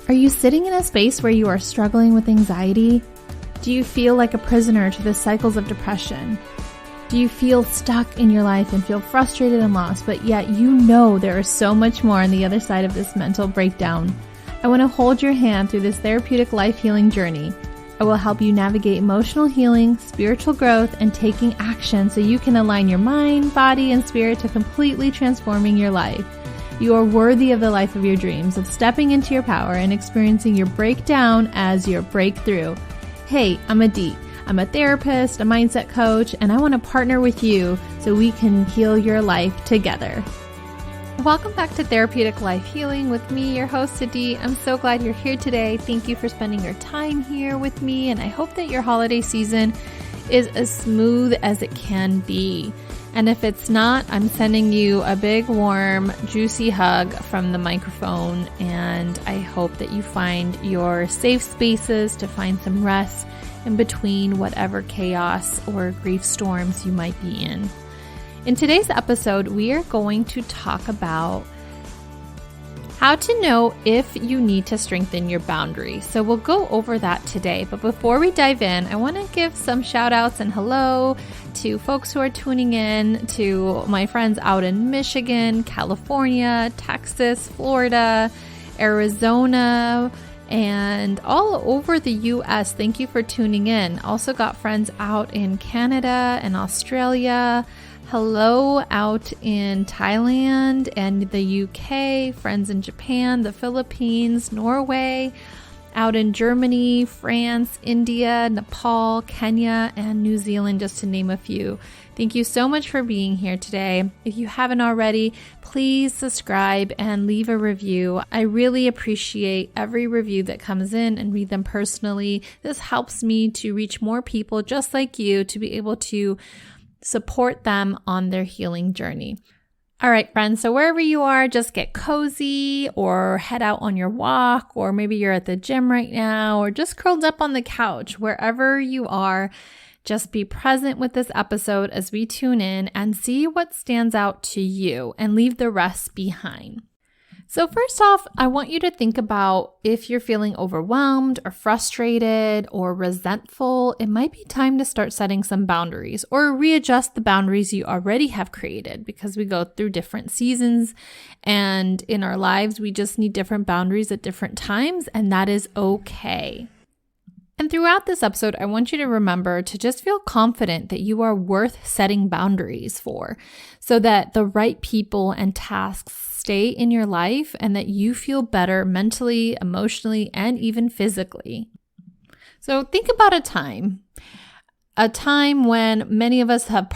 Are you sitting in a space where you are struggling with anxiety? Do you feel like a prisoner to the cycles of depression? Do you feel stuck in your life and feel frustrated and lost, but yet you know there is so much more on the other side of this mental breakdown? I want to hold your hand through this therapeutic life healing journey. I will help you navigate emotional healing, spiritual growth, and taking action so you can align your mind, body, and spirit to completely transforming your life. You are worthy of the life of your dreams, of stepping into your power and experiencing your breakdown as your breakthrough. Hey, I'm Aditi. I'm a therapist, a mindset coach, and I want to partner with you so we can heal your life together. Welcome back to Therapeutic Life Healing with me, your host, Aditi. I'm so glad you're here today. Thank you for spending your time here with me, and I hope that your holiday season is as smooth as it can be. And if it's not, I'm sending you a big, warm, juicy hug from the microphone, and I hope that you find your safe spaces to find some rest in between whatever chaos or grief storms you might be in. In today's episode, we are going to talk about how to know if you need to strengthen your boundaries. So we'll go over that today. But before we dive in, I want to give some shout outs and hello to folks who are tuning in, to my friends out in Michigan, California, Texas, Florida, Arizona, and all over the US. Thank you for tuning in. Also got friends out in Canada and Australia. Hello out in Thailand and the UK, friends in Japan, the Philippines, Norway, out in Germany, France, India, Nepal, Kenya, and New Zealand, just to name a few. Thank you so much for being here today. If you haven't already, please subscribe and leave a review. I really appreciate every review that comes in and read them personally. This helps me to reach more people just like you to be able to support them on their healing journey. All right, friends, so wherever you are, just get cozy or head out on your walk, or maybe you're at the gym right now, or just curled up on the couch. Wherever you are, just be present with this episode as we tune in and see what stands out to you and leave the rest behind. So first off, I want you to think about if you're feeling overwhelmed or frustrated or resentful, it might be time to start setting some boundaries or readjust the boundaries you already have created, because we go through different seasons and in our lives, we just need different boundaries at different times, and that is okay. And throughout this episode, I want you to remember to just feel confident that you are worth setting boundaries for, so that the right people and tasks stay in your life and that you feel better mentally, emotionally, and even physically. So think about a time when many of us have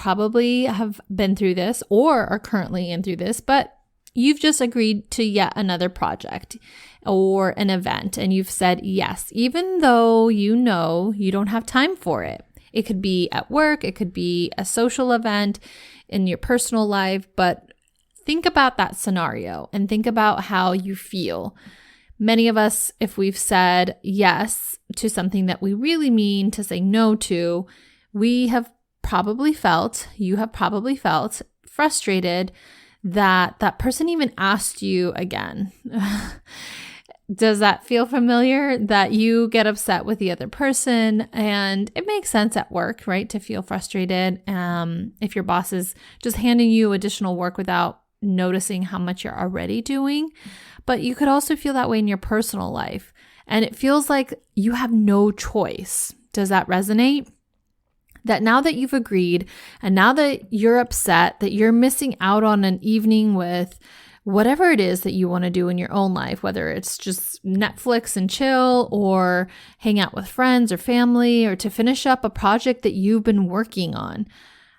been through this or are currently in through this, but you've just agreed to yet another project or an event, and you've said yes, even though you know you don't have time for it. It could be at work, it could be a social event in your personal life, but think about that scenario and think about how you feel. Many of us, if we've said yes to something that we really mean to say no to, you have probably felt frustrated that that person even asked you again. Does that feel familiar, that you get upset with the other person? And it makes sense at work, right, to feel frustrated if your boss is just handing you additional work without noticing how much you're already doing. But you could also feel that way in your personal life, and it feels like you have no choice. Does that resonate? That now that you've agreed and now that you're upset, that you're missing out on an evening with whatever it is that you want to do in your own life, whether it's just Netflix and chill or hang out with friends or family or to finish up a project that you've been working on.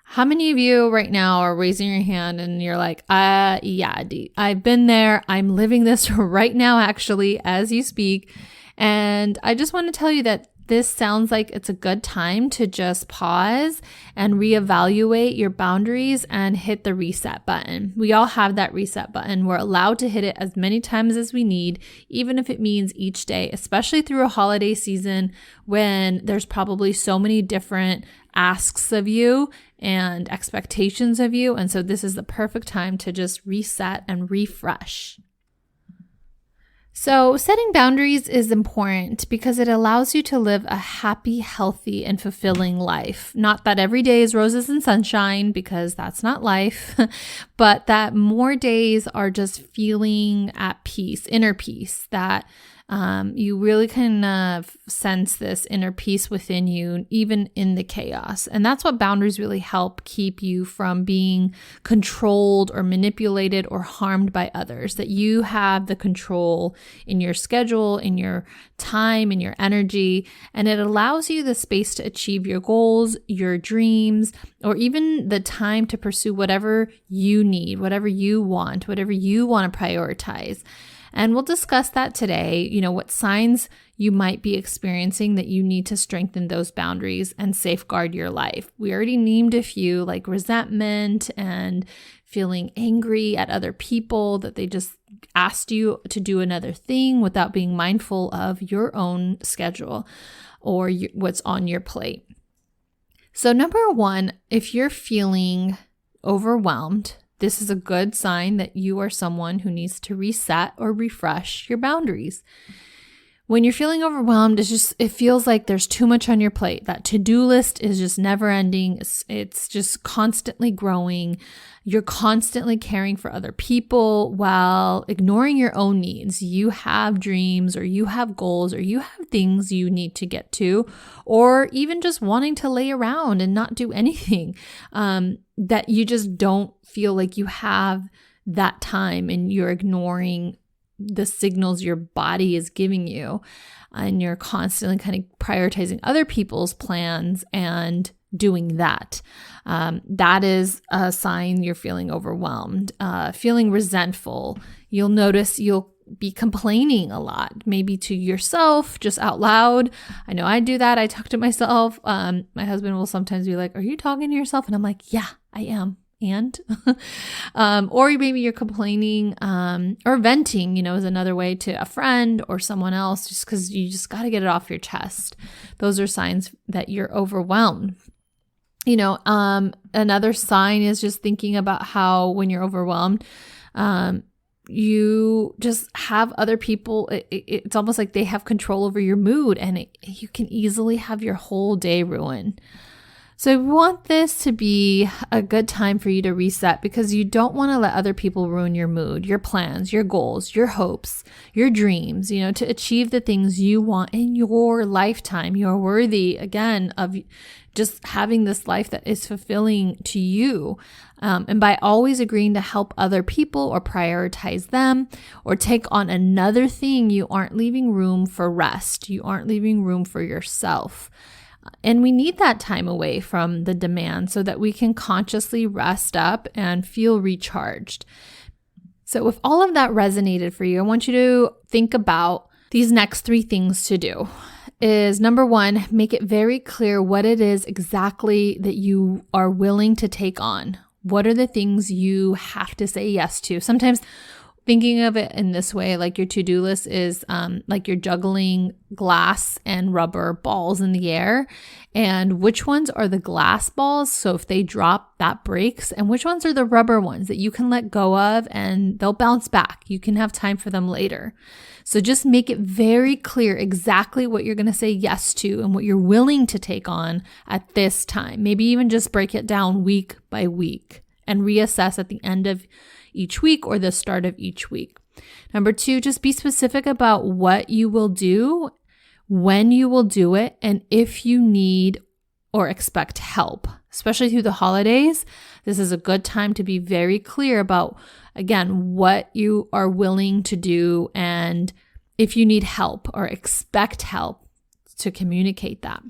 How many of you right now are raising your hand and you're like, yeah, I've been there. I'm living this right now, actually, as you speak. And I just want to tell you that this sounds like it's a good time to just pause and reevaluate your boundaries and hit the reset button. We all have that reset button. We're allowed to hit it as many times as we need, even if it means each day, especially through a holiday season when there's probably so many different asks of you and expectations of you. And so this is the perfect time to just reset and refresh. So setting boundaries is important because it allows you to live a happy, healthy, and fulfilling life. Not that every day is roses and sunshine, because that's not life, but that more days are just feeling at peace, inner peace, that you really can sense this inner peace within you, even in the chaos. And that's what boundaries really help keep you from being controlled or manipulated or harmed by others, that you have the control in your schedule, in your time, in your energy, and it allows you the space to achieve your goals, your dreams, or even the time to pursue whatever you need, whatever you want to prioritize. And we'll discuss that today, what signs you might be experiencing that you need to strengthen those boundaries and safeguard your life. We already named a few, like resentment and feeling angry at other people, that they just asked you to do another thing without being mindful of your own schedule or what's on your plate. So number one, if you're feeling overwhelmed, this is a good sign that you are someone who needs to reset or refresh your boundaries. When you're feeling overwhelmed, it feels like there's too much on your plate. That to-do list is just never ending. It's just constantly growing. You're constantly caring for other people while ignoring your own needs. You have dreams, or you have goals, or you have things you need to get to, or even just wanting to lay around and not do anything, that you just don't feel like you have that time, and you're ignoring the signals your body is giving you, and you're constantly kind of prioritizing other people's plans and doing that. That is a sign you're feeling overwhelmed, feeling resentful. You'll notice you'll be complaining a lot, maybe to yourself, just out loud. I know I do that. I talk to myself. My husband will sometimes be like, "Are you talking to yourself?" And I'm like, "Yeah, I am." And, or maybe you're complaining, or venting, is another way, to a friend or someone else, just because you just got to get it off your chest. Those are signs that you're overwhelmed. Another sign is just thinking about how when you're overwhelmed, you just have other people, it's almost like they have control over your mood, and you can easily have your whole day ruined. So we want this to be a good time for you to reset, because you don't want to let other people ruin your mood, your plans, your goals, your hopes, your dreams, to achieve the things you want in your lifetime. You're worthy, again, of just having this life that is fulfilling to you. And by always agreeing to help other people or prioritize them or take on another thing, you aren't leaving room for rest. You aren't leaving room for yourself. And we need that time away from the demand so that we can consciously rest up and feel recharged. So if all of that resonated for you, I want you to think about these next 3 things to do. Is number 1, make it very clear what it is exactly that you are willing to take on. What are the things you have to say yes to? Sometimes thinking of it in this way, like your to-do list is like you're juggling glass and rubber balls in the air, and which ones are the glass balls, so if they drop, that breaks, and which ones are the rubber ones that you can let go of and they'll bounce back. You can have time for them later. So just make it very clear exactly what you're going to say yes to and what you're willing to take on at this time. Maybe even just break it down week by week and reassess at the end of each week or the start of each week. Number 2, just be specific about what you will do, when you will do it, and if you need or expect help. Especially through the holidays, this is a good time to be very clear about, again, what you are willing to do and if you need help or expect help, to communicate that.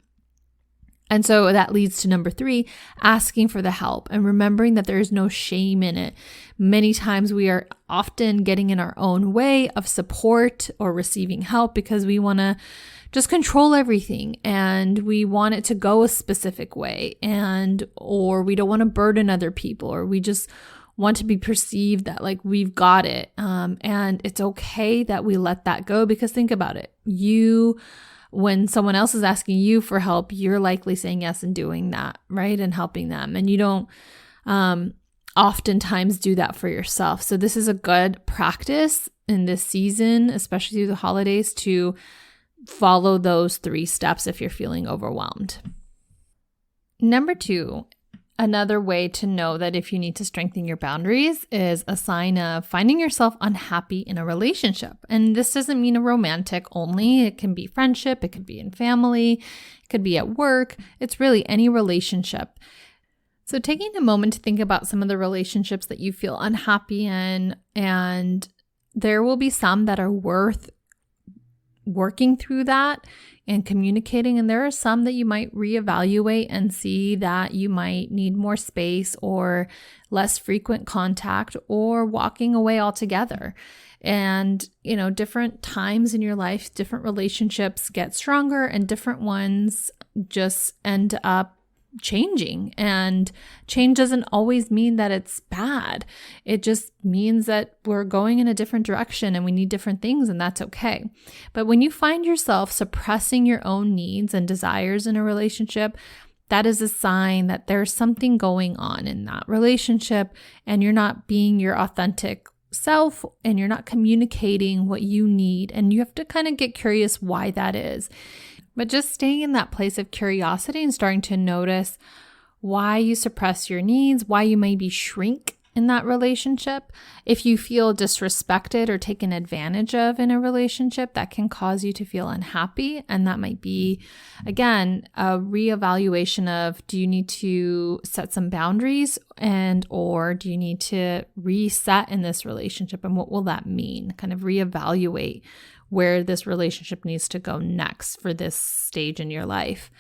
And so that leads to number 3, asking for the help and remembering that there is no shame in it. Many times we are often getting in our own way of support or receiving help because we want to just control everything and we want it to go a specific way, or we don't want to burden other people, or we just want to be perceived that like we've got it. And it's okay that we let that go, because think about it. When someone else is asking you for help, you're likely saying yes and doing that, right? And helping them. And you don't oftentimes do that for yourself. So this is a good practice in this season, especially through the holidays, to follow those 3 steps if you're feeling overwhelmed. Number 2, another way to know that if you need to strengthen your boundaries is a sign of finding yourself unhappy in a relationship. And this doesn't mean a romantic only. It can be friendship, it could be in family, it could be at work. It's really any relationship. So taking a moment to think about some of the relationships that you feel unhappy in, and there will be some that are worth working through that and communicating, and there are some that you might reevaluate and see that you might need more space or less frequent contact or walking away altogether. And, different times in your life, different relationships get stronger and different ones just end up changing. And change doesn't always mean that it's bad. It just means that we're going in a different direction and we need different things, and that's okay. But when you find yourself suppressing your own needs and desires in a relationship, that is a sign that there's something going on in that relationship and you're not being your authentic self and you're not communicating what you need. And you have to kind of get curious why that is. But just staying in that place of curiosity and starting to notice why you suppress your needs, why you maybe shrink in that relationship. If you feel disrespected or taken advantage of in a relationship, that can cause you to feel unhappy. And that might be, again, a reevaluation of, do you need to set some boundaries or do you need to reset in this relationship? And what will that mean? Kind of reevaluate where this relationship needs to go next for this stage in your life.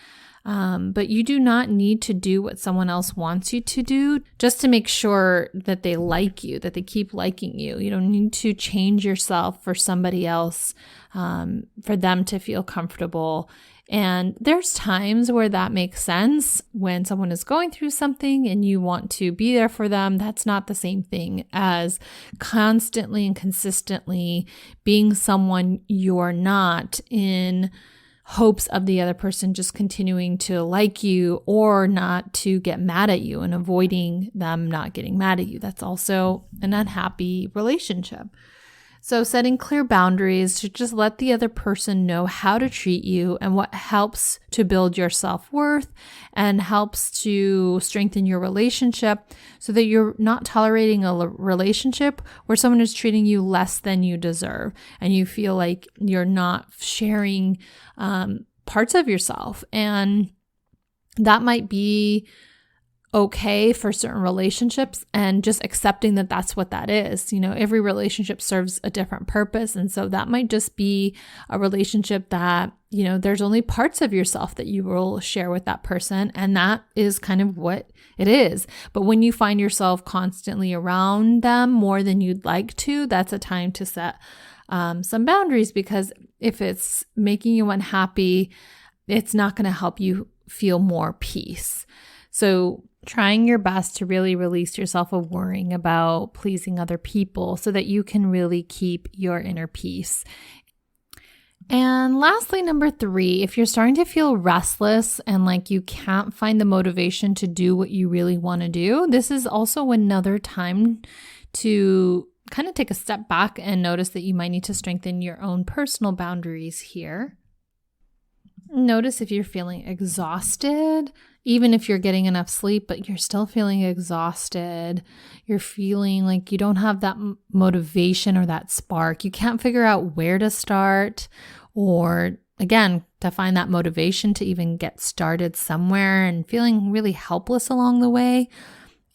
But you do not need to do what someone else wants you to do just to make sure that they like you, that they keep liking you. You don't need to change yourself for somebody else, for them to feel comfortable. And there's times where that makes sense when someone is going through something and you want to be there for them. That's not the same thing as constantly and consistently being someone you're not in hopes of the other person just continuing to like you or not to get mad at you and avoiding them not getting mad at you. That's also an unhappy relationship. So setting clear boundaries to just let the other person know how to treat you and what helps to build your self-worth and helps to strengthen your relationship so that you're not tolerating a relationship where someone is treating you less than you deserve and you feel like you're not sharing parts of yourself. And that might be okay for certain relationships, and just accepting that that's what that is. Every relationship serves a different purpose. And so that might just be a relationship that, there's only parts of yourself that you will share with that person. And that is kind of what it is. But when you find yourself constantly around them more than you'd like to, that's a time to set some boundaries, because if it's making you unhappy, it's not going to help you feel more peace. So trying your best to really release yourself of worrying about pleasing other people so that you can really keep your inner peace. And lastly, number 3, if you're starting to feel restless and like you can't find the motivation to do what you really want to do, this is also another time to kind of take a step back and notice that you might need to strengthen your own personal boundaries here. Notice if you're feeling exhausted, even if you're getting enough sleep, but you're still feeling exhausted. You're feeling like you don't have that motivation or that spark. You can't figure out where to start, or again, to find that motivation to even get started somewhere, and feeling really helpless along the way.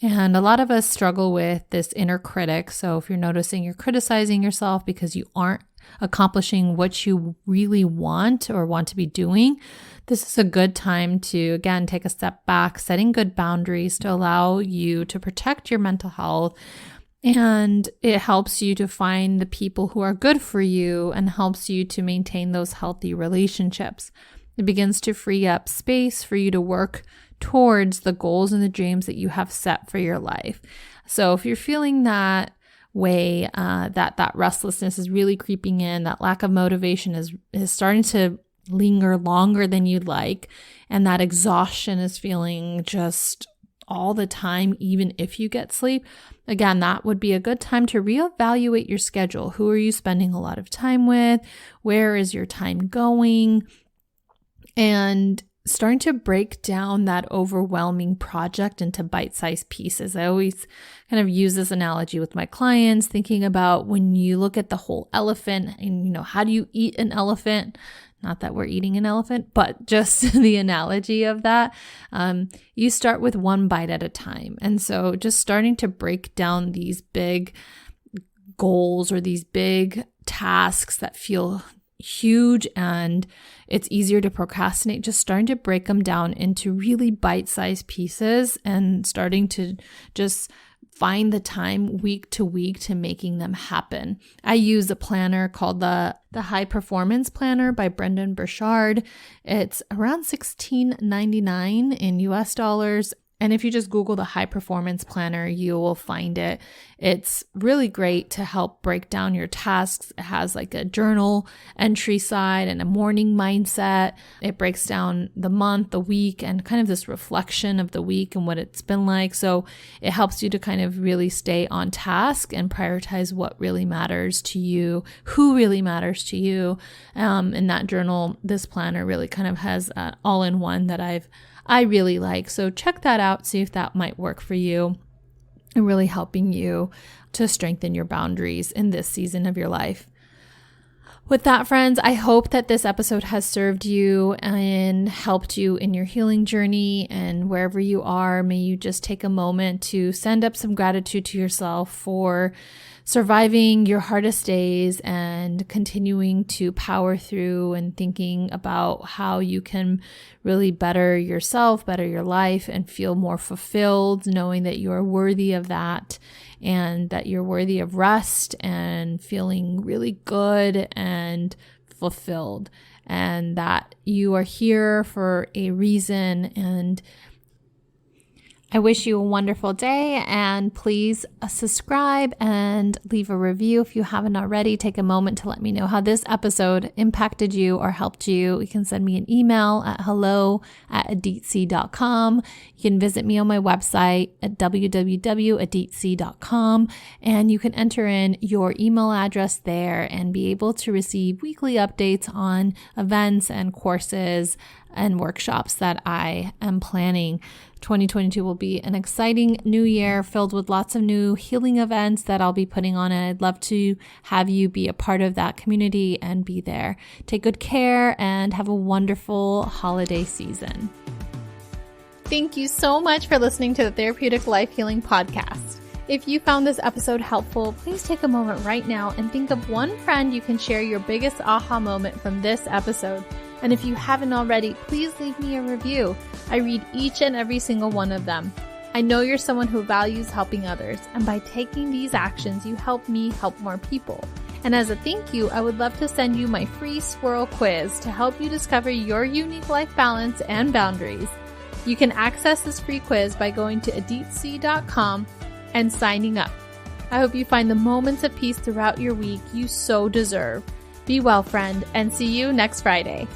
And a lot of us struggle with this inner critic. So if you're noticing you're criticizing yourself because you aren't accomplishing what you really want or want to be doing, this is a good time to, again, take a step back, setting good boundaries to allow you to protect your mental health. And it helps you to find the people who are good for you and helps you to maintain those healthy relationships. It begins to free up space for you to work towards the goals and the dreams that you have set for your life. So if you're feeling that way, that restlessness is really creeping in, that lack of motivation is starting to linger longer than you'd like, and that exhaustion is feeling just all the time, even if you get sleep, again, that would be a good time to reevaluate your schedule. Who are you spending a lot of time with? Where is your time going? And starting to break down that overwhelming project into bite-sized pieces. I always kind of use this analogy with my clients, thinking about when you look at the whole elephant and, how do you eat an elephant? Not that we're eating an elephant, but just the analogy of that. You start with one bite at a time. And so just starting to break down these big goals or these big tasks that feel huge and it's easier to procrastinate, just starting to break them down into really bite-sized pieces and starting to just find the time week to week to making them happen. I use a planner called the High Performance Planner by Brendan Burchard. It's around $16.99 in US dollars. And if you just Google the High Performance Planner, you will find it. It's really great to help break down your tasks. It has like a journal entry side and a morning mindset. It breaks down the month, the week, and kind of this reflection of the week and what it's been like. So it helps you to kind of really stay on task and prioritize what really matters to you, who really matters to you. In that journal, this planner really kind of has an all-in-one that I really like. So check that out, see if that might work for you and really helping you to strengthen your boundaries in this season of your life. With that, friends, I hope that this episode has served you and helped you in your healing journey, and wherever you are, may you just take a moment to send up some gratitude to yourself for surviving your hardest days and continuing to power through and thinking about how you can really better yourself, better your life, and feel more fulfilled, knowing that you are worthy of that and that you're worthy of rest and feeling really good and fulfilled, and that you are here for a reason. And I wish you a wonderful day, and please subscribe and leave a review if you haven't already. Take a moment to let me know how this episode impacted you or helped you. You can send me an email at hello@aditc.com. You can visit me on my website at www.aditc.com, and you can enter in your email address there and be able to receive weekly updates on events and courses and workshops that I am planning. 2022 will be an exciting new year filled with lots of new healing events that I'll be putting on, and I'd love to have you be a part of that community and be there. Take good care and have a wonderful holiday season. Thank you so much for listening to the Therapeutic Life Healing Podcast. If you found this episode helpful, please take a moment right now and think of one friend you can share your biggest aha moment from this episode. And if you haven't already, please leave me a review. I read each and every single one of them. I know you're someone who values helping others, and by taking these actions, you help me help more people. And as a thank you, I would love to send you my free swirl quiz to help you discover your unique life balance and boundaries. You can access this free quiz by going to aditc.com and signing up. I hope you find the moments of peace throughout your week you so deserve. Be well, friend, and see you next Friday.